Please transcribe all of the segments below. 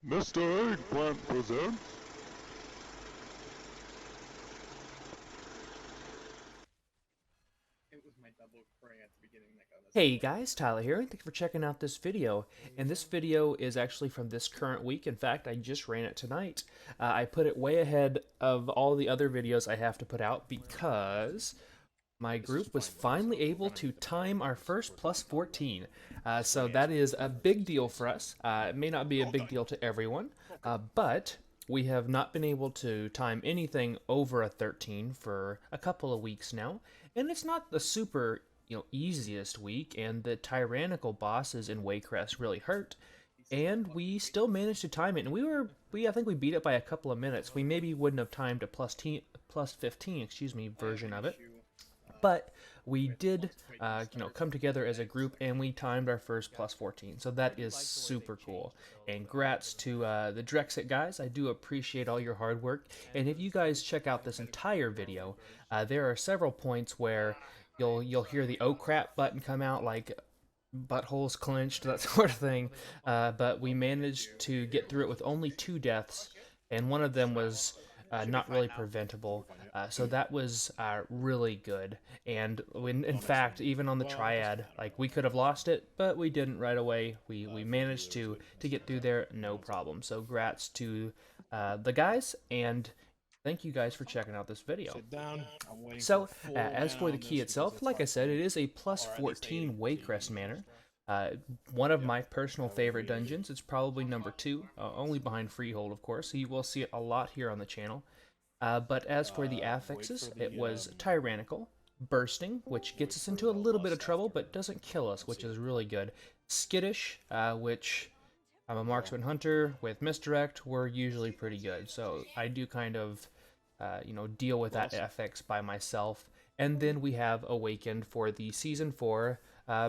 Mr. Eggplant presents. It was my double praying at the beginning that got us Hey started. guys, Tyler here, and thank you for checking out this video. And this video is actually from this current week. In fact, I just ran it tonight. I put it way ahead of all the other videos I have to put out because my group was finally able to time our first plus 14. So that is a big deal for us. It may not be a big deal to everyone, but we have not been able to time anything over a 13 for a couple of weeks now, and it's not the super easiest week, and the tyrannical bosses in Waycrest really hurt, and we still managed to time it, and I think we beat it by a couple of minutes. We maybe wouldn't have timed a plus 15, excuse me, version of it, but we did come together as a group, and we timed our first plus 14, so that is super cool. And grats to the Draexit guys. I do appreciate all your hard work, and if you guys check out this entire video, there are several points where you'll hear the oh crap button come out, like buttholes clenched, that sort of thing. But we managed to get through it with only 2 deaths, and one of them was not really preventable. So that was really good. And in fact, even on the triad, like, we could have lost it, but we didn't right away. We managed to get through there, no problem. So grats to the guys, and thank you guys for checking out this video. Sit down. I'm waiting So, for full as for the key itself, like I said, it is a plus 14 Waycrest Manor. One of my personal favorite dungeons. It's probably number 2, only behind Freehold, of course. So you will see it a lot here on the channel. But as for the affixes, it was Tyrannical, Bursting, which gets us into a little bit of trouble, but doesn't kill us, which is really good. Skittish, which I'm a marksman hunter with misdirect. We're usually pretty good, so I do kind of deal with that FX by myself. And then we have Awakened for the Season 4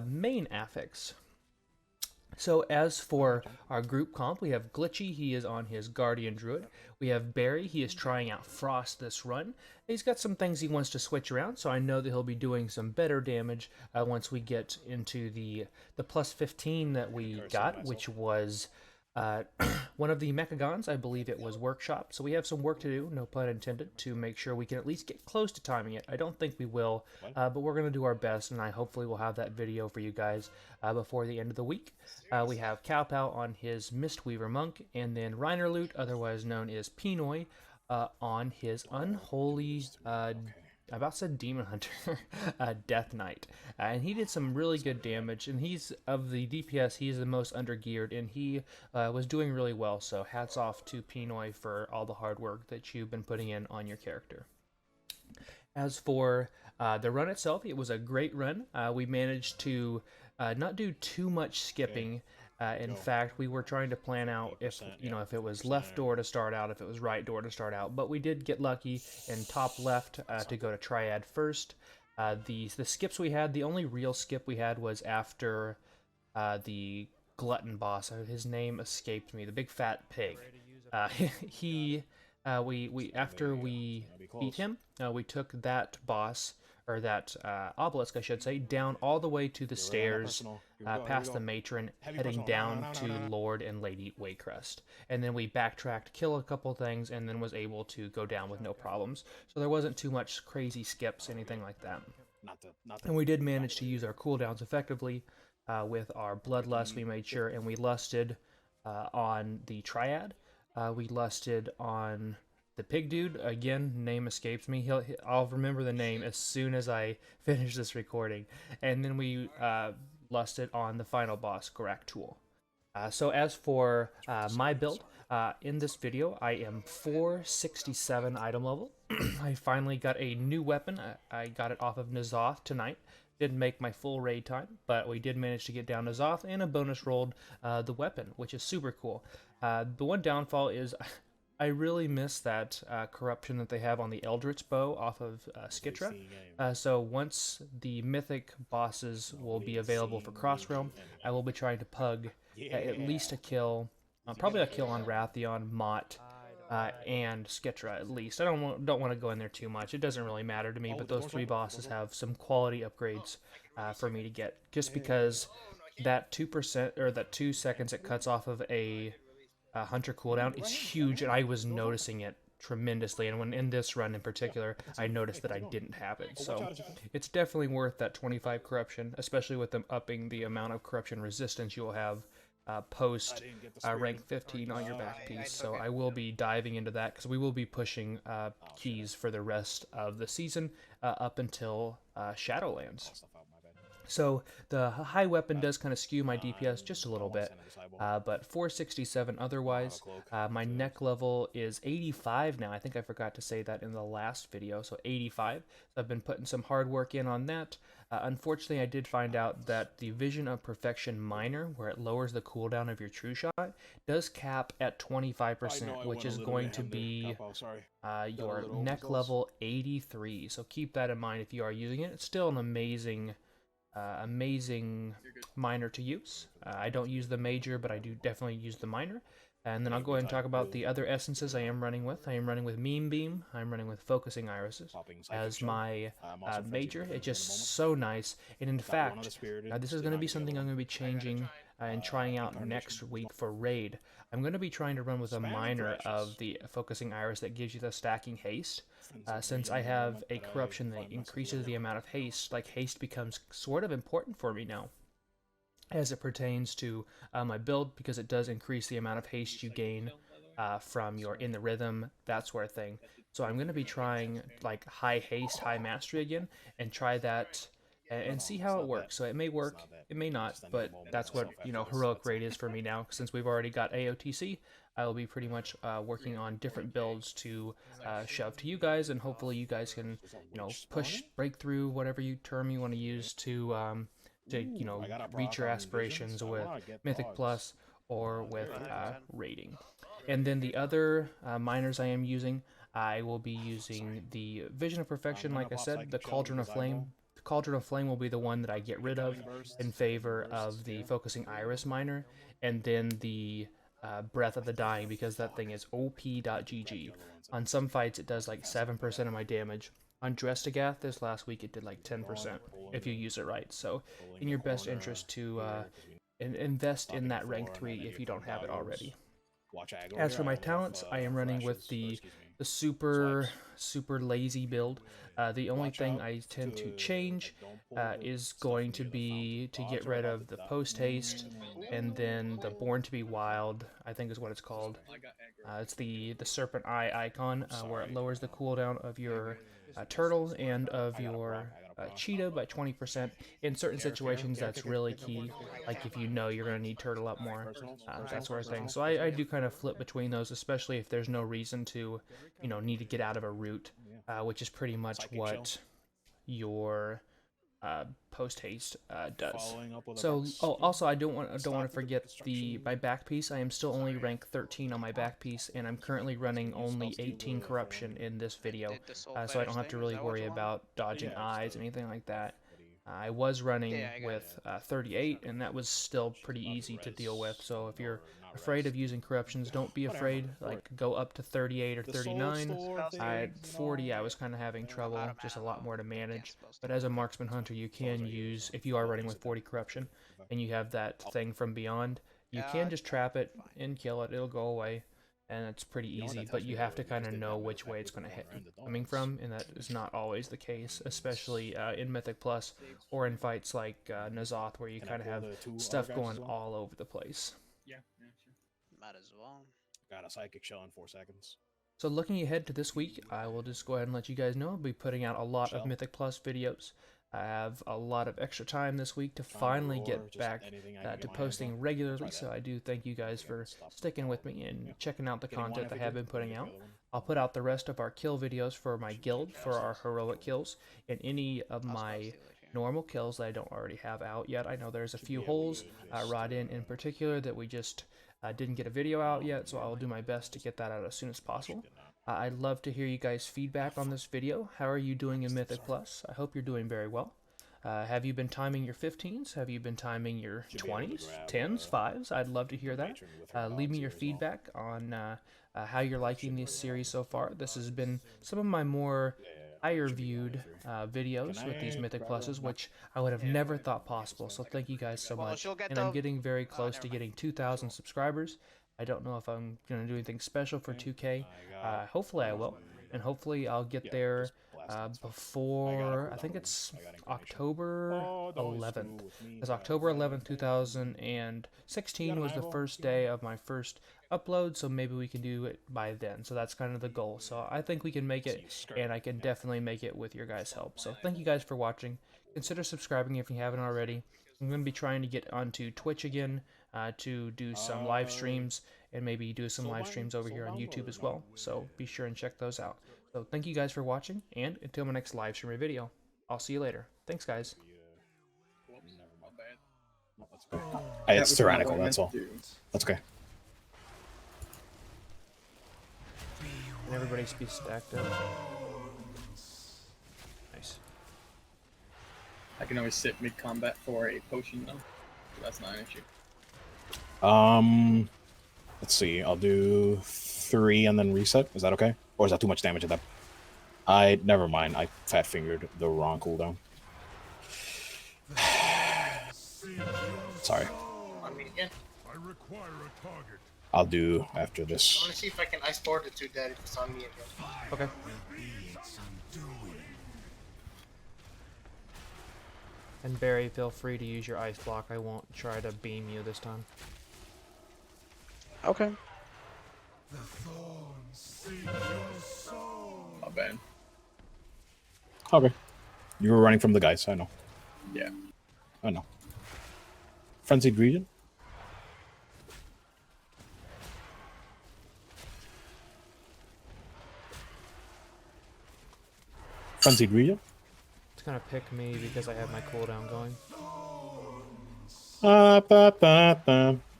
main affix. So as for our group comp, we have Glitchy, he is on his Guardian Druid. We have Barry, he is trying out Frost this run. He's got some things he wants to switch around, so I know that he'll be doing some better damage once we get into the plus 15 that we got, which was one of the Mechagons. I believe it was Workshop. So we have some work to do, no pun intended, to make sure we can at least get close to timing it. I don't think we will, but we're going to do our best, and I hopefully will have that video for you guys before the end of the week. We have Cowpow on his Mistweaver Monk, and then Reinerloot, otherwise known as Pinoy, on his Unholy I about said Demon Hunter, Death Knight, and he did some really good damage, and he's, of the DPS, he's the most undergeared, and he was doing really well, so hats off to Pinoy for all the hard work that you've been putting in on your character. As for the run itself, it was a great run. We managed to not do too much skipping. In fact, we were trying to plan out if it was left door to start out, if it was right door to start out. But we did get lucky in top left to go to Triad first. The skips we had, the only real skip we had was after the glutton boss. His name escaped me. The big fat pig. We after we beat him, we took that boss, or that obelisk, I should say, down all the way to the stairs, past the matron, heading down to Lord and Lady Waycrest. And then we backtracked, kill a couple things, and then was able to go down with no problems. So there wasn't too much crazy skips, anything like that. And we did manage to use our cooldowns effectively with our Bloodlust. We made sure, and we lusted on the Triad. We lusted on the pig dude. Again, name escapes me. I'll remember the name as soon as I finish this recording. And then we lusted on the final boss, Garaktul. So as for my build, in this video, I am 467 item level. I finally got a new weapon. I got it off of N'Zoth tonight. Didn't make my full raid time, but we did manage to get down N'Zoth, and a bonus rolled the weapon, which is super cool. The one downfall is I really miss that corruption that they have on the Eldritch bow off of Skitra. So once the Mythic bosses will be available for Crossrealm, I will be trying to pug at least a kill, probably a kill on Rathion, Mott, and Skitra at least. I don't want to go in there too much. It doesn't really matter to me, but those 3 bosses have some quality upgrades for me to get, just because that 2% or that 2 seconds it cuts off of a Hunter cooldown is huge, and I was noticing it tremendously. And when in this run in particular, I noticed that I didn't have it. So it's definitely worth that 25 corruption, especially with them upping the amount of corruption resistance you will have post rank 15 on your back piece. So I will be diving into that because we will be pushing keys for the rest of the season up until Shadowlands. So the high weapon does kind of skew my DPS just a little bit, but 467 otherwise. My neck level is 85 now. I think I forgot to say that in the last video, so 85. So I've been putting some hard work in on that. Unfortunately, I did find out that the Vision of Perfection Minor, where it lowers the cooldown of your True Shot, does cap at 25%, which is going to be your neck level 83. So keep that in mind if you are using it. It's still an amazing minor to use. I don't use the major, but I do definitely use the minor. And then I'll go ahead and talk about the other essences I am running with. I am running with Meme Beam. I'm running with Focusing Irises as my major. It's just so nice. And in fact, this is going to be something I'm going to be changing and trying out next week for Raid. I'm going to be trying to run with a minor of the Focusing Iris that gives you the stacking haste. Since I have a corruption that increases the amount of haste, like haste becomes sort of important for me now as it pertains to my build, because it does increase the amount of haste you gain from your in the rhythm, that sort of thing. So I'm going to be trying like high haste, high mastery again, and try that and see how it works. So it may work, it may not, but that's what, you know, heroic raid is for me now. Since we've already got AOTC, I will be pretty much working on different builds to shove to you guys, and hopefully you guys can, you know, push, break through, whatever term you want to use to you know, reach your aspirations with Mythic Plus or with raiding. And then the other minors I am using, I will be using the Vision of Perfection, like I said, the Cauldron of Flame. The Cauldron of Flame will be the one that I get rid of in favor of the Focusing Iris minor, and then the Breath of the Dying, because that thing is OP.GG. On some fights it does like 7% of my damage. On Drestagath this last week it did like 10% if you use it right. So in your best interest to invest in that rank 3 if you don't have it already. As for my talents, I am running with the super lazy build. The only thing I tend to change is going to be to get rid of the post haste, and then the Born to be Wild, I think is what it's called. It's the serpent eye icon, where it lowers the cooldown of your turtle and of your cheetah by 20%. In certain situations that's really key, like if you know you're going to need turtle up more, that sort of thing. So I do kind of flip between those, especially if there's no reason to, you know, need to get out of a route, which is pretty much what your post haste does. So also I don't want to forget my back piece. I am still only rank 13 on my back piece, and I'm currently running only 18 corruption in this video, so I don't have to really worry about dodging eyes, anything like that. I was running with 38, and that was still pretty easy to deal with. So if you're afraid of using corruptions, don't be afraid. Like, go up to 38 or 39. At 40, I was kind of having trouble, just a lot more to manage. But as a marksman hunter, you can use, if you are running with 40 corruption, and you have that thing from beyond, you can just trap it and kill it. It'll go away, and it's pretty easy, but you have to kind of know which way it's going to hit coming from, and that is not always the case, especially in Mythic Plus or in fights like N'Zoth, where you kind of have stuff going all over the place. Yeah, sure. Might as well. Got a psychic shell in 4 seconds. So looking ahead to this week, I will just go ahead and let you guys know I'll be putting out a lot of Mythic Plus videos. I have a lot of extra time this week to finally get back to posting regularly, so I do thank you guys for sticking with me and checking out the content I have been putting out. I'll put out the rest of our kill videos for my guild, for our heroic kills, and any of my normal kills that I don't already have out yet. I know there's a few holes, Rodin in particular, that we just didn't get a video out yet, so I'll do my best to get that out as soon as possible. I'd love to hear you guys' feedback on this video. How are you doing in Mythic Plus? I hope you're doing very well. Have you been timing your 15s? Have you been timing your 20s, 10s, 5s? I'd love to hear that. Leave me your feedback on how you're liking this series so far. This has been some of my more higher viewed videos with these Mythic Pluses, which I would have never thought possible, so thank you guys so much. And I'm getting very close to getting 2,000 subscribers, I don't know if I'm going to do anything special for 2K. Hopefully I will. And hopefully I'll get there before, I think it's October 11th. Because October 11th, 2016 was the first day of my first upload, so maybe we can do it by then. So that's kind of the goal. So I think we can make it, and I can definitely make it with your guys' help. So thank you guys for watching. Consider subscribing if you haven't already. I'm going to be trying to get onto Twitch again to do some live streams, and maybe do some live streams over here on YouTube as well. So be sure and check those out. So thank you guys for watching, and until my next live stream or video, I'll see you later. Thanks, guys. Whoops, my bad. It's tyrannical, that's all. That's okay. And everybody be stacked up. Nice. I can always sit mid-combat for a potion, though. So that's not an issue. Let's see. I'll do 3 and then reset. Is that okay? Or is that too much damage at that? Never mind. I fat-fingered the wrong cooldown. Sorry. On me again. I require a target. I'll do after I this. want to see if I can ice board it to dead if it's on me again. Okay. And Barry, feel free to use your ice block. I won't try to beam you this time. Okay. Not bad. Okay. You were running from the guys, I know. Yeah. I know. Frenzied region? Frenzied region? It's gonna pick me because I have my cooldown going.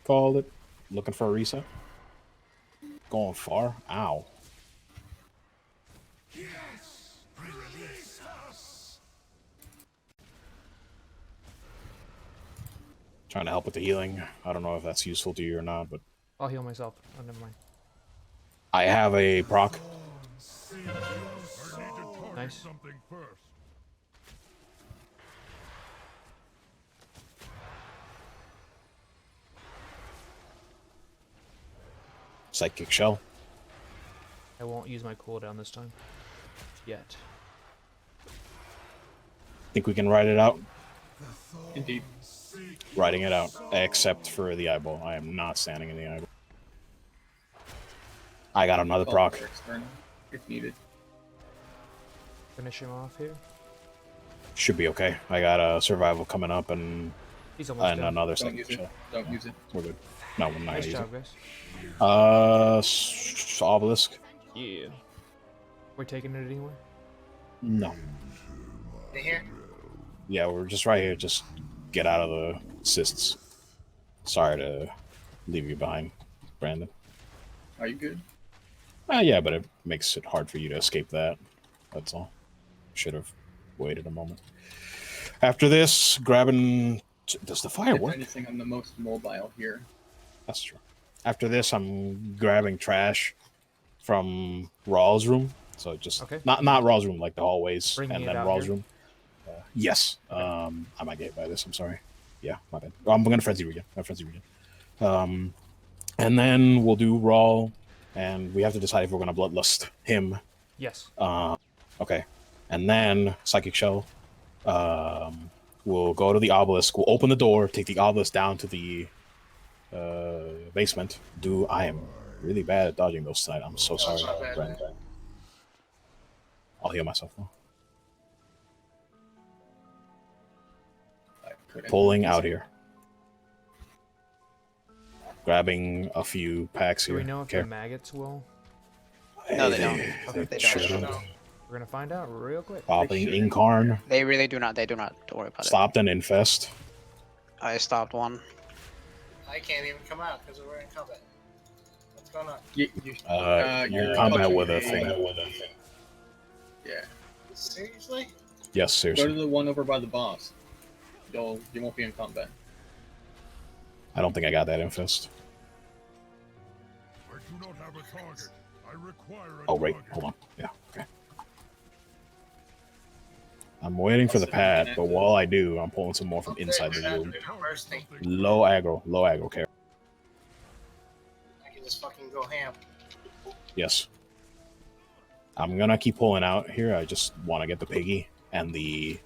Called it. Looking for a reset. Going far. Ow. Trying to help with the healing. I don't know if that's useful to you or not, but I'll heal myself. Oh, never mind. I have a proc. Nice. Something first. Psychic shell. I won't use my cooldown this time. Yet. Think we can ride it out? Indeed. Riding it out, except for the eyeball. I am not standing in the eyeball. I got another proc. For external, if needed. Finish him off here. Should be okay. I got a survival coming up and He's almost dead. another Don't psychic use it. shell. Don't use it. We're good. No, I'm not Nice using job, guys. it. Obelisk? Yeah. We're taking it anywhere? No. They here? Yeah, we're just right here. Just get out of the cysts. Sorry to leave you behind, Brandon. Are you good? Yeah, but it makes it hard for you to escape that. That's all. Should have waited a moment. After this, grabbing... Does the fire If work? anything, I'm the most mobile here. That's true. After this, I'm grabbing trash from Raw's room. So just Okay. not Raw's room, like the hallways, Bringing and it then out Raw's here? room. Yes. I might get hit by this. I'm sorry. Yeah, my bad. I'm gonna frenzy region. And then we'll do Raw, and we have to decide if we're gonna bloodlust him. Yes. Okay. And then Psychic Shell. We'll go to the obelisk. We'll open the door, take the obelisk down to the basement. I am really bad at dodging those tonight. I'm so sorry, not bad, Brandon. man. I'll heal myself now. I couldn't. Pulling out here. Grabbing a few packs Do here. we know if Okay. the maggots will? No, they don't. Okay. They shouldn't. don't. We're gonna find out real quick. Popping They Incarn. They really do not. They do not. Don't worry about Stopped an infest. it. I stopped one. I can't even come out because we're in combat. What's going on? You're You're in combat touching with a a- thing. Yeah. Seriously? Yes, Go to seriously. the one over by the boss. You won't be in combat. I don't think I got that infest. I do not have a target. I require a Oh, wait. target. Hold on. Yeah, okay. I'm waiting for the pad, but while I do, I'm pulling some more from inside the room. Bursting. Low aggro care. I go ham. Yes. I'm gonna keep pulling out here. I just want to get the piggy and the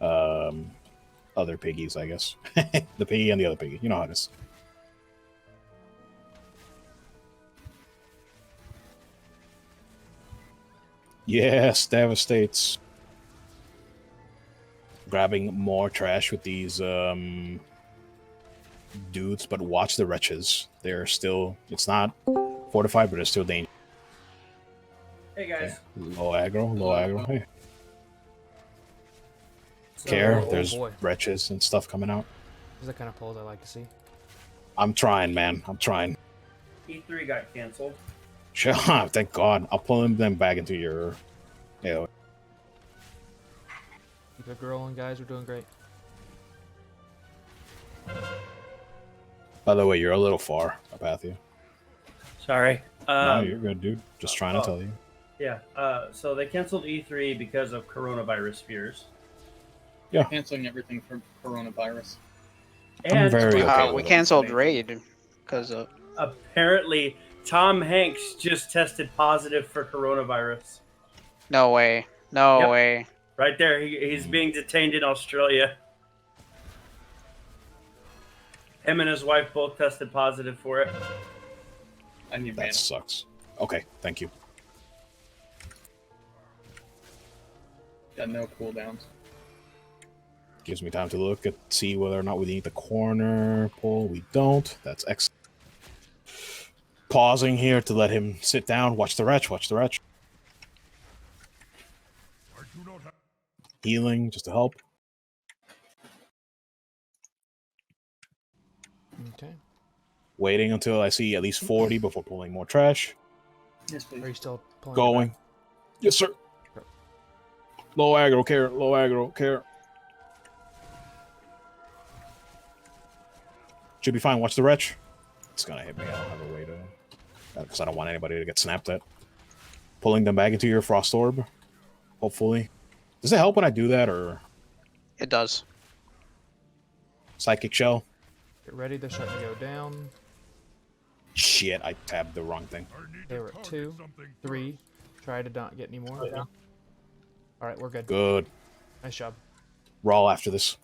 other piggies, I guess. The piggy and the other piggy. You know how it is. Yes, devastates. Grabbing more trash with these dudes, but watch the wretches. They're still... It's not fortified, but they're still dangerous. Hey guys. Okay. Low aggro. Hey. So, Care, oh there's boy. wretches and stuff coming out. These are the kind of polls I like to see. I'm trying, man. I'm trying. E3 got canceled. Sure, thank God. I'll pull them back into your... Yeah. Keep it rolling, guys. We're doing great. By the way, you're a little far, Apathia. Sorry. No, you're good, dude. Just trying to oh. tell you. Yeah. So they canceled E3 because of coronavirus fears. Canceling everything for coronavirus. I'm very okay we with it. canceled Raid because of. Apparently, Tom Hanks just tested positive for coronavirus. No way. No Yep. way. Right there, he's being detained in Australia. Him and his wife both tested positive for it. I need That mana. sucks. Okay, thank you. Got no cooldowns. Gives me time to look at see whether or not we need the corner pull. We don't. That's excellent. Pausing here to let him sit down. Watch the wretch. Watch the wretch. I do not have. Healing just to help. Okay. Waiting until I see at least 40 before pulling more trash. Yes, please. Are you still pulling? Going. Yes, sir. Sure. Low aggro, care. Low aggro, care. Should be fine. Watch the wretch. It's gonna hit me. I don't have a way to... Because I don't want anybody to get snapped at. Pulling them back into your frost orb. Hopefully. Does it help when I do that, or... It does. Psychic shell? Get ready. They're starting to go down. Shit, I tabbed the wrong thing. I need They to were at target 2, something 3. Try to not get any more. yeah. All right, we're good. Good. Nice job. Raw after this.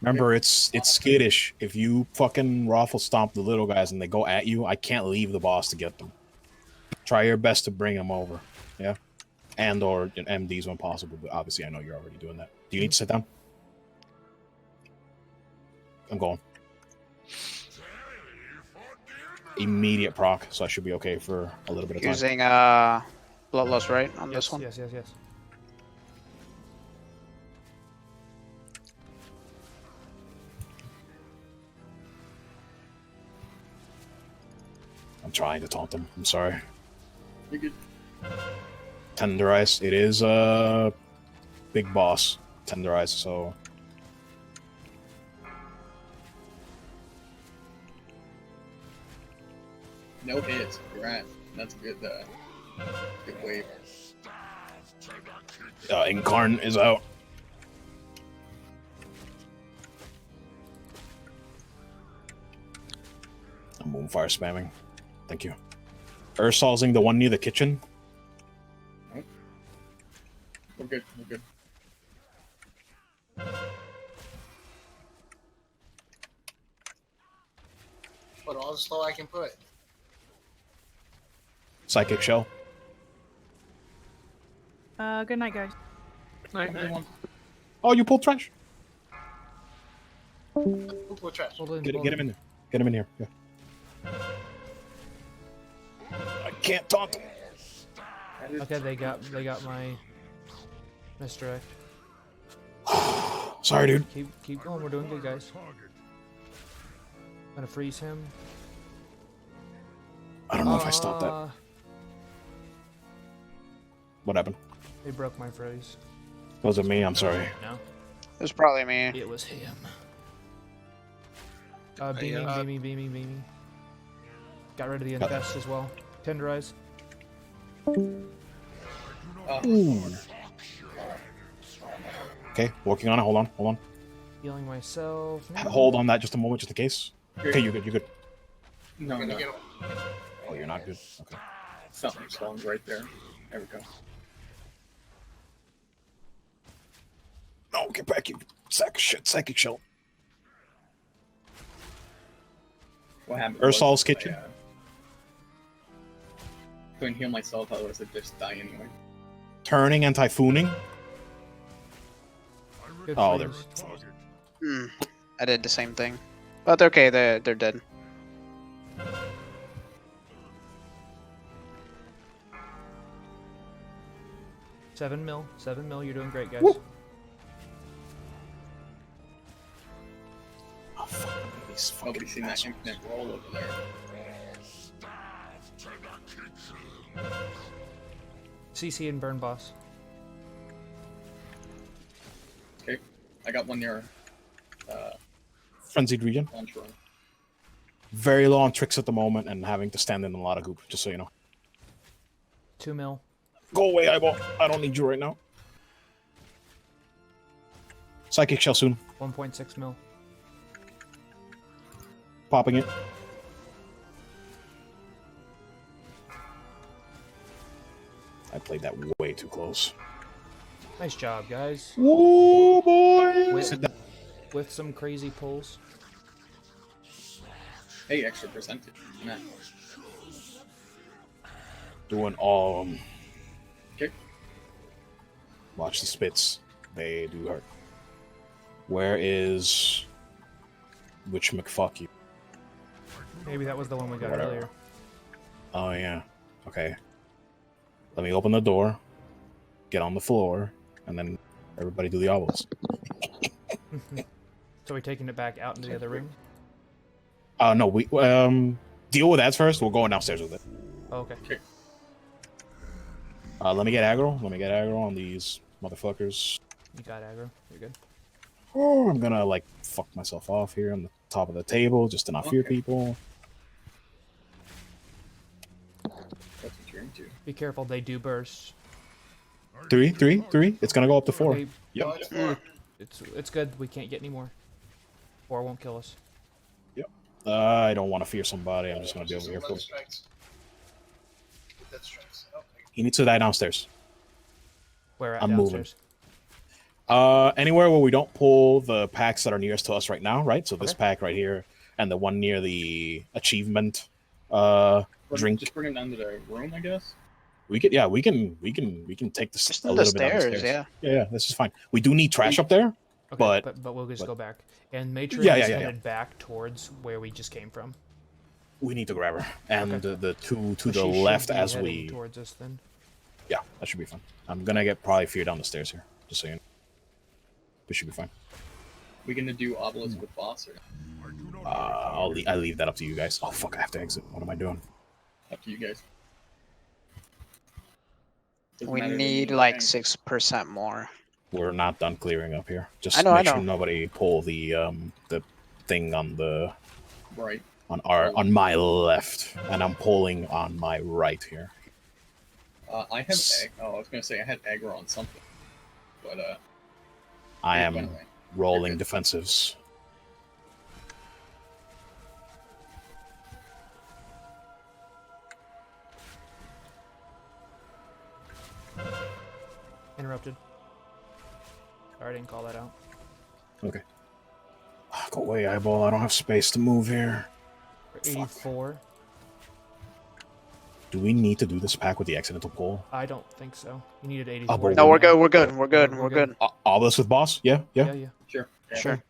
Remember, it's skittish. If you fucking raffle stomp the little guys and they go at you, I can't leave the boss to get them. Try your best to bring them over. Yeah? And or MDs when possible, but obviously I know you're already doing that. Do you need to sit down? I'm going. Immediate proc, so I should be okay for a little bit of time. Using Bloodlust, right? On Yes, this one? yes. I'm trying to taunt them. I'm sorry. You're good. Tenderize. It is a big boss. Tenderize, so... No hits. You're right. That's a good, good wave. Incarn is out. I'm Moonfire spamming. Thank you. Ursalzing the one near the kitchen. We're good. We're good. Put all the slow I can put. Psychic shell. Good night, guys. Everyone. Oh, you pulled trash. Who put trash? Hold in. Get hold him in there. Get him in here. Yeah. I can't taunt him. Okay, they got my misdirect. Sorry, dude. Keep going. We're doing good, guys. target. Gonna freeze him. I don't know if I stopped that. What happened? They broke my freeze. Was it me? I'm sorry. No, It was probably me. it was him. Beaming. Got rid of the infest as well. Tenderize. Ooh. Okay, working on it. Hold on. Healing myself. Hold on that just a moment, just in case. Okay, you're good. No, We're no. gonna get him. Oh, you're not good. Okay. Something spawns right there. There we go. No, get back, you sack of shit, psychic shell. What happened? Ursol's was kitchen. Couldn't heal myself, otherwise I'd just die anyway. Turning and typhooning. Good Oh, for there's. you. I did the same thing. But okay, they're dead. $7 mil. $7 mil. You're doing great, guys. Woo. Oh, fuck. These fucking Nobody's seen that assholes. infinite roll over there. CC and burn boss. Okay, I got one near Frenzied region. launch room. Very low on tricks at the moment and having to stand in a lot of goop, just so you know. 2 mil. Go away, eyeball. I don't need you right now. Psychic shell soon. 1.6 mil. Popping it. I played that way too close. Nice job, guys. Whoa, boy! With some crazy pulls. Hey, extra percentage. Nah. Doing all Okay. Watch the spits. They do hurt. Where is which McFuck you? Maybe that was the one we got Whatever. earlier. Oh yeah. Okay. Let me open the door, get on the floor, and then everybody do the obels. So we're taking it back out into the other ring? No, we deal with that first. We're going downstairs with it. Oh, okay. Let me get aggro. Let me get aggro on these motherfuckers. You got aggro. You're good. Oh, I'm gonna like fuck myself off here on the top of the table just to not fear Okay. people. That's what you're into. Be careful, they do burst. 3. It's gonna go up to 4. They- Yep. Oh, it's 4. it's good. We can't get any more. 4 won't kill us. I don't want to fear somebody. I'm just gonna be Just over here. leather For... strikes. Death strikes. Oh, He needs to die downstairs. Where at I'm moving. downstairs? Anywhere where we don't pull the packs that are nearest to us right now, right? So this Okay. pack right here, and the one near the achievement drink. Just bring him down to the room, I guess. We can take this Just a in the little bit down the stairs, stairs. yeah. Yeah, this is fine. We do need trash up there. Okay, but- but we'll just go back. And Matron Yeah, is yeah. headed back towards where we just came from. We need to grab her, and Okay. the two to So the she should left be as heading we. towards us then. Yeah, that should be fine. I'm gonna get probably fear down the stairs here, just so you know. This should be fine. We gonna do obelisk with boss or I leave that up to you guys. Oh fuck, I have to exit. What am I doing? up to you guys. Doesn't We matter to need me, like okay? 6% more. We're not done clearing up here. Just I know, make I sure know. nobody pull the thing on the Right. on my left, and I'm pulling on my right here. I have egg. Oh, I was gonna say I had aggro on something, but I it am went away. rolling You're good. defensives. Interrupted. Sorry, I didn't call that out. Okay. Go away, eyeball. I don't have space to move here. We're 84. Do we need to do this pack with the accidental pull? I don't think so. You needed Oh, 84. but No, we're didn't good. you? We're good. We're good. We're We're good. good. Obelisk with boss? Yeah. Yeah, yeah. Sure. Yeah. Sure.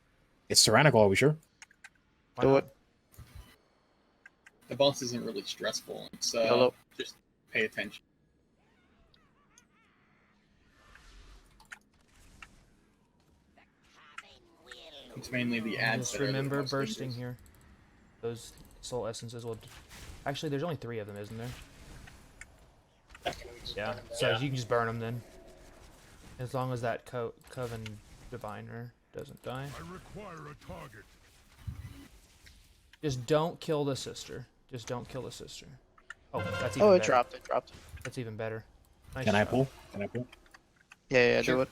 It's tyrannical. Are we sure? Why Do not? it. The boss isn't really stressful. It's YOLO. just pay attention. It's mainly the ads. Just that are the remember most bursting dangerous. here. Those soul essences will. Actually, there's only 3 of them, isn't there? Yeah. So you can just burn them then. As long as that Coven Diviner doesn't die. I require a target. Just don't kill the sister. Just don't kill the sister. Oh, that's even Oh, it better. dropped. It dropped. That's even better. Nice Can I job. pull? Can I pull? Yeah, Sure. do it.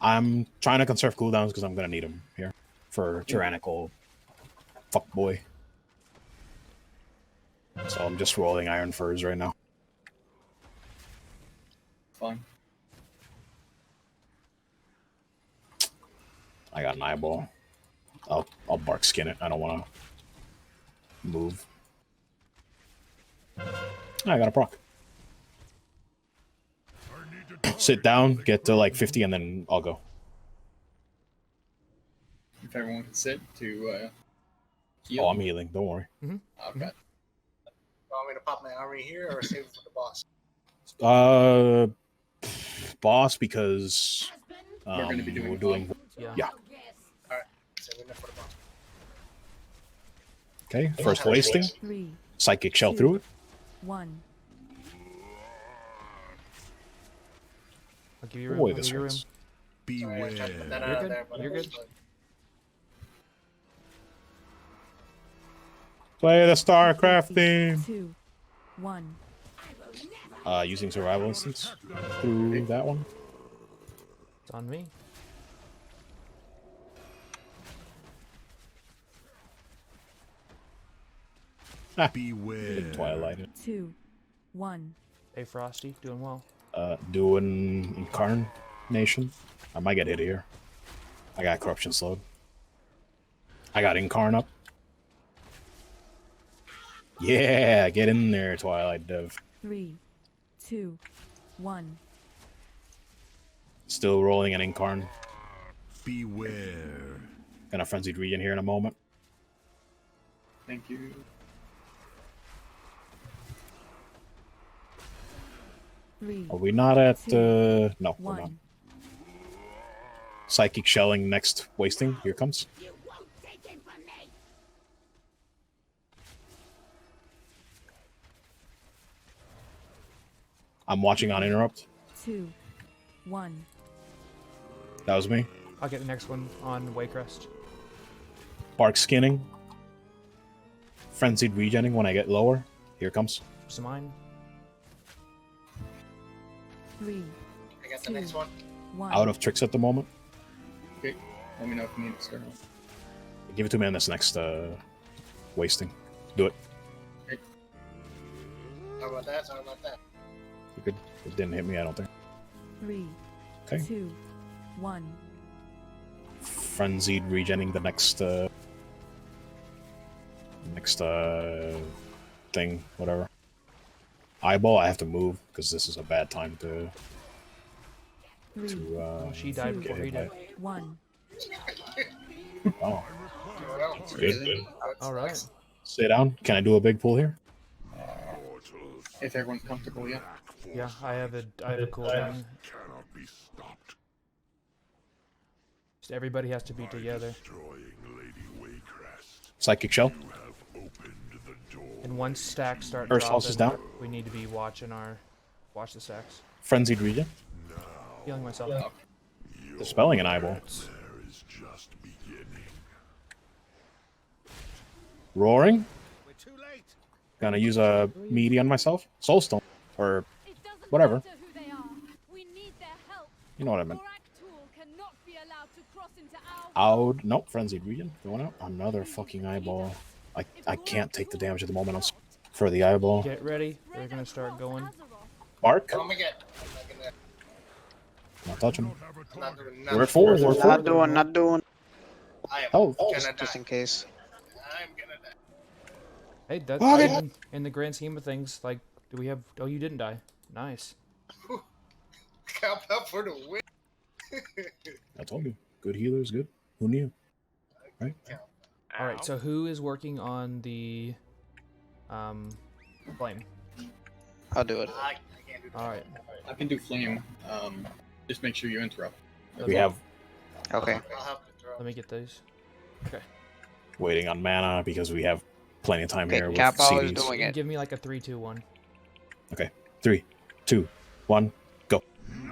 I'm trying to conserve cooldowns because I'm gonna need them here for tyrannical Fuck boy. So I'm just rolling Iron Furs right now. Fine. I got an eyeball. I'll bark skin it. I don't want to move. I got a proc. Sit down, get to like 50, and then I'll go. If everyone can sit to heal. Oh, I'm healing. Don't worry. Okay. You want me to pop my army here or save it for the boss? Boss, because We're gonna be doing we're doing. Yeah. Yeah. Alright, saving it for the boss. Okay. First wasting. 3, Psychic shell through it. 1. I'll give you room. Boy, I'll this give you room. hurts. Sorry, I tried to put that You're out good, there, but you're it was good. Play the StarCraft theme. 2, 1. Using survival instance through that one. It's on me. Beware. Twilighted. 2, 1. Hey, Frosty, doing well. Doing Incarnation. I might get hit here. I got Corruption slowed. I got Incarn up. Yeah, get in there, Twilight Dev. 3, 2, 1. Still rolling an Incarn. Beware. Gonna Frenzied Regen here in a moment. Thank you. Three, Are we not at no, we're not. 1. Psychic shelling next wasting. Here comes. I'm watching on interrupt. 2, 1. That was me. I'll get the next one on Waycrest. Bark skinning. Frenzied regenning when I get lower. Here comes. Where's mine? 3, I got the next one. 1. Out of tricks at the moment. Okay. Let me know if you need to start. Give it to me on this next wasting. Do it. How about that? How about that? You could. It didn't hit me, I don't think. 3, Okay. 2, 1. Frenzied regenning the next thing, whatever. Eyeball, I have to move because this is a bad time to 3, She died Two. before he did. 1. Oh, Well, good. All right. Sit down. Can I do a big pull here? If everyone's comfortable, yeah. Yeah, I have a cooldown. Cannot be stopped. Just everybody has to be together. Destroying Lady Waycrest. Psychic shell. You have opened the door. And once stacks start First house is dropping, down. we need to be watch the stacks. Frenzied regen. Healing myself. Dispelling an eyeball. There is just beginning. Roaring. Gonna use a meaty on myself. Soulstone. Or whatever. You know what I meant. Out. Nope. Frenzied regen. Going out. Another fucking eyeball. I can't take the damage at the moment. For the eyeball. Get ready. They're gonna start going. Bark. oh my god. I'm not gonna. Not touching. I'm not doing We're nothing. four. We're four. Not doing. I am Oh. gonna Just die. in case. I'm gonna die. Hey, that's Okay. in the grand scheme of things. Like, do we have? Oh, you didn't die. Nice. Count up for the win. I told you. Good healers. Good. Who knew? Right. All right. So who is working on the flame? I'll do it. I can't do that. All right. I can do flame. Just make sure you interrupt. We have Okay. I'll help you throw. Let me get those. Okay. waiting on mana because we have plenty of time Okay, here with Capo is CDs. doing it. Give me like a 3, 2, 1. Okay. 3, 2, 1, go.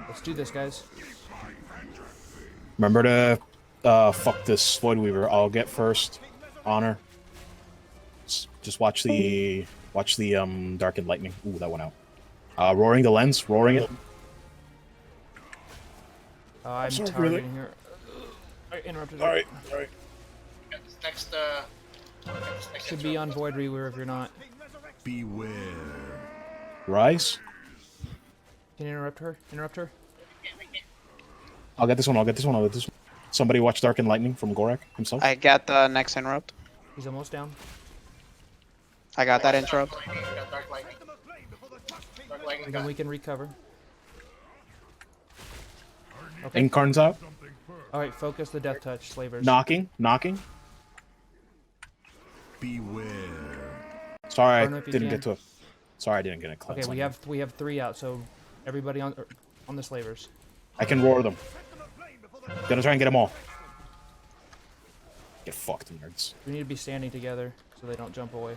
Let's do this, guys. Remember to fuck this Void Weaver. I'll get first. Honor. Just watch the Darkened Lightning. Ooh, that went out. Roaring the lens. Roaring it. I'm Sorry, targeting really? here. I interrupted. All right. All right. Next Should be on Void Reaver if you're not. Beware. Rise. Can you interrupt her? Interrupt her? I'll get this one. I'll get this one. I'll get this one. Somebody watch Dark and Lightning from Gorak himself. I got the next interrupt. He's almost down. I got that interrupt. Got Dark Lightning. Dark Lightning And then got we can recover. Okay. Incarn's out. Alright, focus the Death Touch, Slavers. Knocking. Knocking. Beware. Sorry, Burn I if you didn't can. get to it. Sorry, I didn't get a cleanse. Okay, we have 3 out, so everybody on the Slavers. I can roar them. Gonna try and get them all. Get fucked, nerds. We need to be standing together so they don't jump away.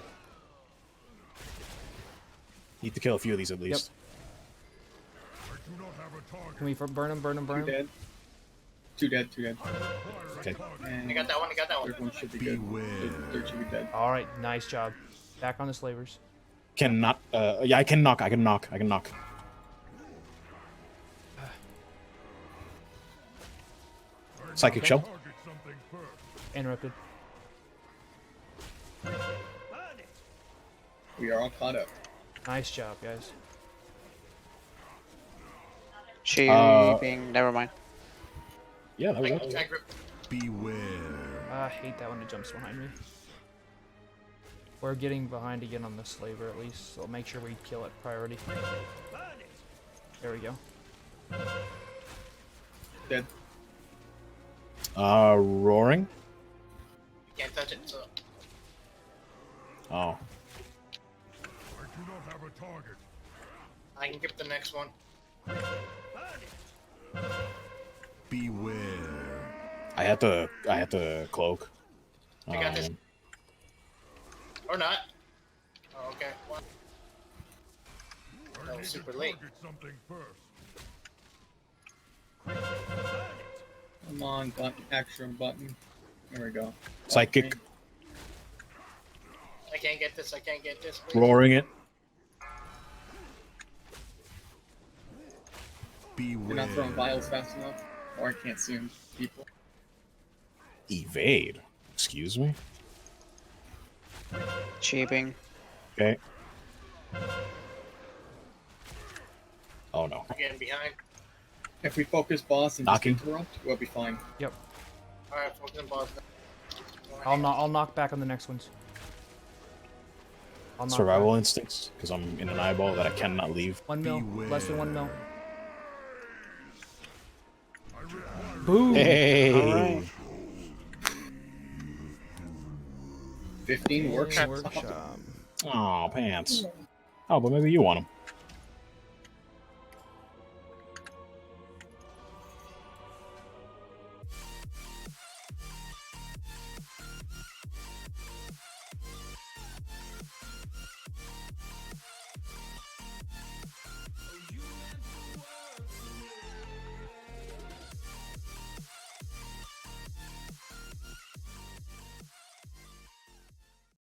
Need to kill a few of these at least. Can we burn them, burn them, burn Two them? dead. Two dead, two dead. Okay. And I got that one, I got that one. third one should be good. Third should be dead. Alright, nice job. Back on the Slavers. Cannot. Yeah, I can knock. I can knock. I can knock. Psychic Okay. shell. Interrupted. We are all caught up. Nice job, guys. She being. Never mind. Yeah, that was I it. grip. Beware. I hate that when it jumps behind me. We're getting behind again on the Slaver at least, so make sure we kill it priority. There we go. Dead. Roaring. Can't touch it, so. Oh. I do not have a target. I can grip the next one. Beware. I had to cloak. I got this. Or not. Oh, okay. One. I That need was to super late. target something first. Come on, button. Action button. There we go. Psychic. Okay. I can't get this, I can't get this. Please. Roaring it. Beware. You're not throwing vials fast enough, or I can't see them. People. Evade. Excuse me. Cheaping. Okay. Oh no. I'm getting behind. If we focus boss and Knocking. just interrupt, we'll be fine. Yep. Alright, focus on boss. I'll knock back on the next ones. I'll knock Survival back. instincts, because I'm in an eyeball that I cannot leave. 1 mil. Less than 1 mil. I require Boom! Hey. Alright. 15 workshops. Workshop. Aw, pants. Oh, but maybe you want them.